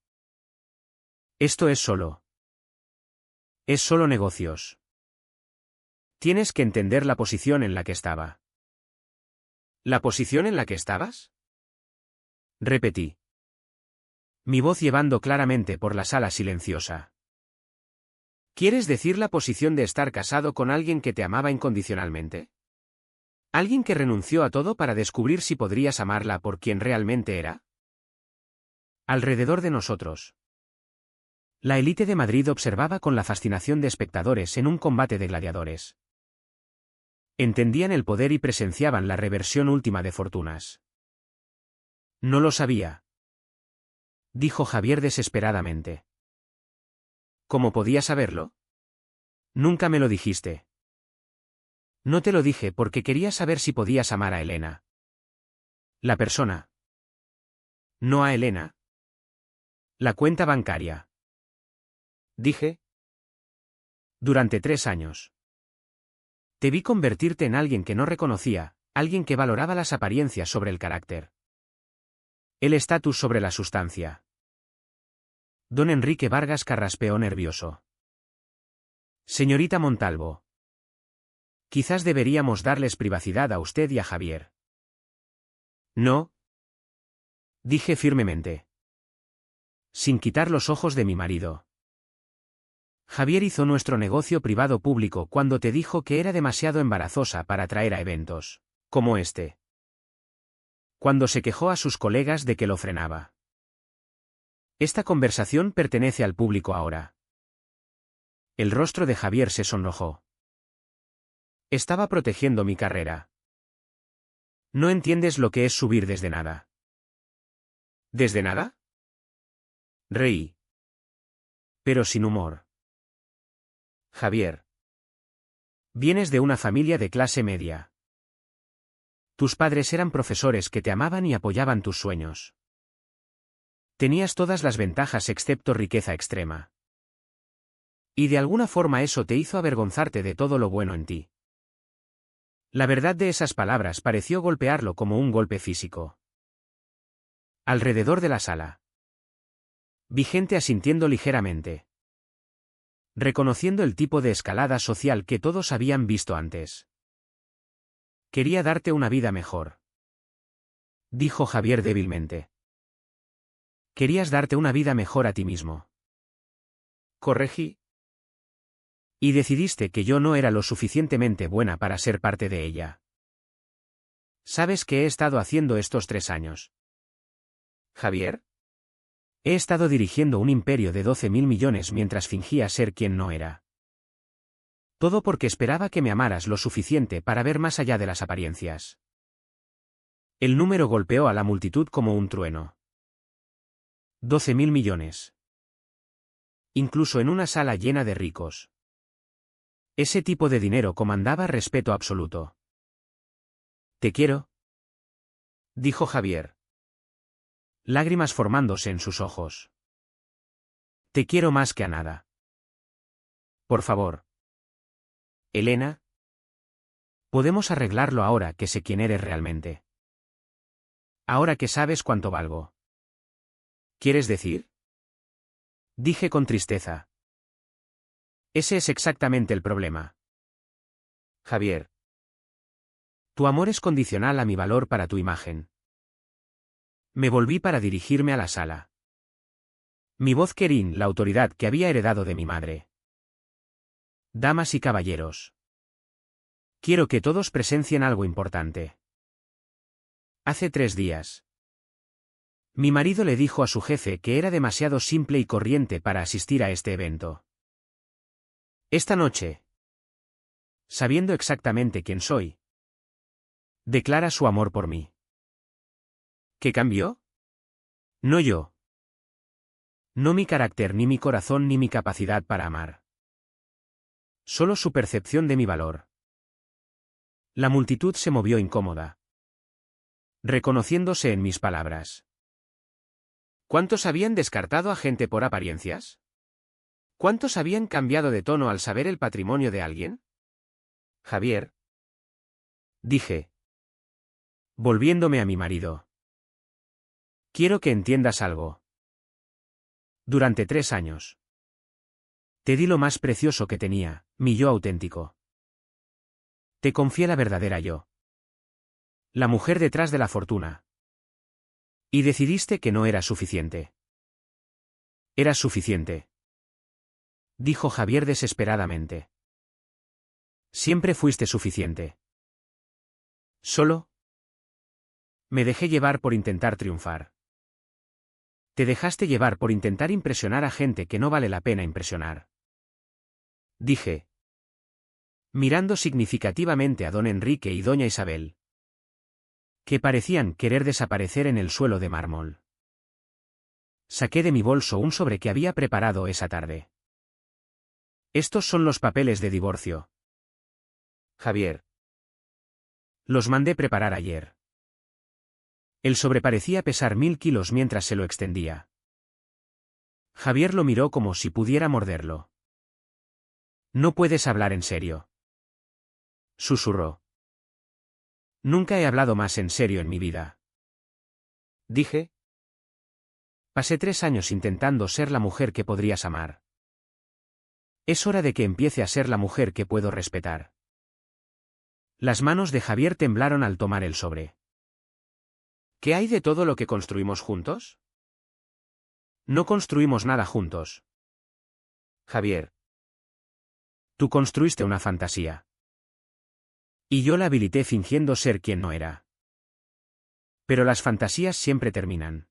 Esto es solo. Es solo negocios. Tienes que entender la posición en la que estaba. ¿La posición en la que estabas? Repetí. Mi voz llevando claramente por la sala silenciosa. ¿Quieres decir la posición de estar casado con alguien que te amaba incondicionalmente? ¿Alguien que renunció a todo para descubrir si podrías amarla por quien realmente era? Alrededor de nosotros. La élite de Madrid observaba con la fascinación de espectadores en un combate de gladiadores. Entendían el poder y presenciaban la reversión última de fortunas. No lo sabía. Dijo Javier desesperadamente. ¿Cómo podía saberlo? Nunca me lo dijiste. No te lo dije porque quería saber si podías amar a Elena. La persona. No a Elena. La cuenta bancaria. Dije. Durante 3 años. Te vi convertirte en alguien que no reconocía, alguien que valoraba las apariencias sobre el carácter. El estatus sobre la sustancia. Don Enrique Vargas carraspeó nervioso. Señorita Montalvo. Quizás deberíamos darles privacidad a usted y a Javier. No. Dije firmemente. Sin quitar los ojos de mi marido. Javier hizo nuestro negocio privado público cuando te dijo que era demasiado embarazosa para traer a eventos como este. Cuando se quejó a sus colegas de que lo frenaba. Esta conversación pertenece al público ahora. El rostro de Javier se sonrojó. Estaba protegiendo mi carrera. No entiendes lo que es subir desde nada. ¿Desde nada? Reí. Pero sin humor. Javier. Vienes de una familia de clase media. Tus padres eran profesores que te amaban y apoyaban tus sueños. Tenías todas las ventajas excepto riqueza extrema. Y de alguna forma eso te hizo avergonzarte de todo lo bueno en ti. La verdad de esas palabras pareció golpearlo como un golpe físico. Alrededor de la sala. Vi gente asintiendo ligeramente. Reconociendo el tipo de escalada social que todos habían visto antes. Quería darte una vida mejor. Dijo Javier débilmente. Querías darte una vida mejor a ti mismo. Corregí. Y decidiste que yo no era lo suficientemente buena para ser parte de ella. ¿Sabes qué he estado haciendo estos 3 años? ¿Javier? He estado dirigiendo un imperio de 12.000 millones mientras fingía ser quien no era. Todo porque esperaba que me amaras lo suficiente para ver más allá de las apariencias. El número golpeó a la multitud como un trueno. 12.000 millones. Incluso en una sala llena de ricos. Ese tipo de dinero comandaba respeto absoluto. Te quiero, dijo Javier. Lágrimas formándose en sus ojos. Te quiero más que a nada. Por favor. Elena. Podemos arreglarlo ahora que sé quién eres realmente. Ahora que sabes cuánto valgo. ¿Quieres decir? Dije con tristeza. Ese es exactamente el problema. Javier. Tu amor es condicional a mi valor para tu imagen. Me volví para dirigirme a la sala. Mi voz querín la autoridad que había heredado de mi madre. Damas y caballeros. Quiero que todos presencien algo importante. Hace 3 días. Mi marido le dijo a su jefe que era demasiado simple y corriente para asistir a este evento. Esta noche, sabiendo exactamente quién soy, declara su amor por mí. ¿Qué cambió? No yo. No mi carácter, ni mi corazón, ni mi capacidad para amar. Solo su percepción de mi valor. La multitud se movió incómoda, reconociéndose en mis palabras. ¿Cuántos habían descartado a gente por apariencias? ¿Cuántos habían cambiado de tono al saber el patrimonio de alguien? Javier. Dije, volviéndome a mi marido. Quiero que entiendas algo. Durante 3 años. Te di lo más precioso que tenía, mi yo auténtico. Te confié la verdadera yo. La mujer detrás de la fortuna. Y decidiste que no era suficiente. Eras suficiente. Dijo Javier desesperadamente. Siempre fuiste suficiente. ¿Solo? Me dejé llevar por intentar triunfar. Te dejaste llevar por intentar impresionar a gente que no vale la pena impresionar. Dije. Mirando significativamente a don Enrique y doña Isabel. Que parecían querer desaparecer en el suelo de mármol. Saqué de mi bolso un sobre que había preparado esa tarde. Estos son los papeles de divorcio. Javier. Los mandé preparar ayer. El sobre parecía pesar 1000 kilos mientras se lo extendía. Javier lo miró como si pudiera morderlo. No puedes hablar en serio. Susurró. Nunca he hablado más en serio en mi vida. Dije. Pasé 3 años intentando ser la mujer que podrías amar. Es hora de que empiece a ser la mujer que puedo respetar. Las manos de Javier temblaron al tomar el sobre. ¿Qué hay de todo lo que construimos juntos? No construimos nada juntos. Javier. Tú construiste una fantasía. Y yo la habilité fingiendo ser quien no era. Pero las fantasías siempre terminan.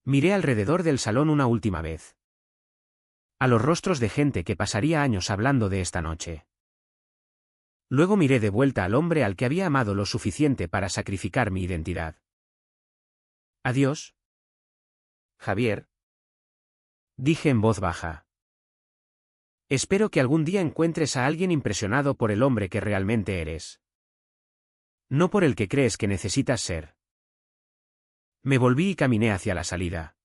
Miré alrededor del salón una última vez. A los rostros de gente que pasaría años hablando de esta noche. Luego miré de vuelta al hombre al que había amado lo suficiente para sacrificar mi identidad. Adiós. Javier. Dije en voz baja. Espero que algún día encuentres a alguien impresionado por el hombre que realmente eres. No por el que crees que necesitas ser. Me volví y caminé hacia la salida.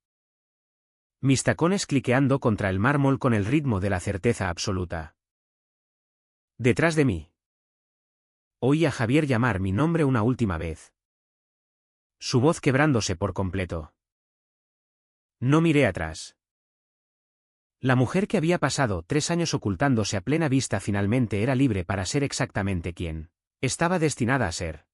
Mis tacones cliqueando contra el mármol con el ritmo de la certeza absoluta. Detrás de mí. Oí a Javier llamar mi nombre una última vez. Su voz quebrándose por completo. No miré atrás. La mujer que había pasado 3 años ocultándose a plena vista finalmente era libre para ser exactamente quien estaba destinada a ser.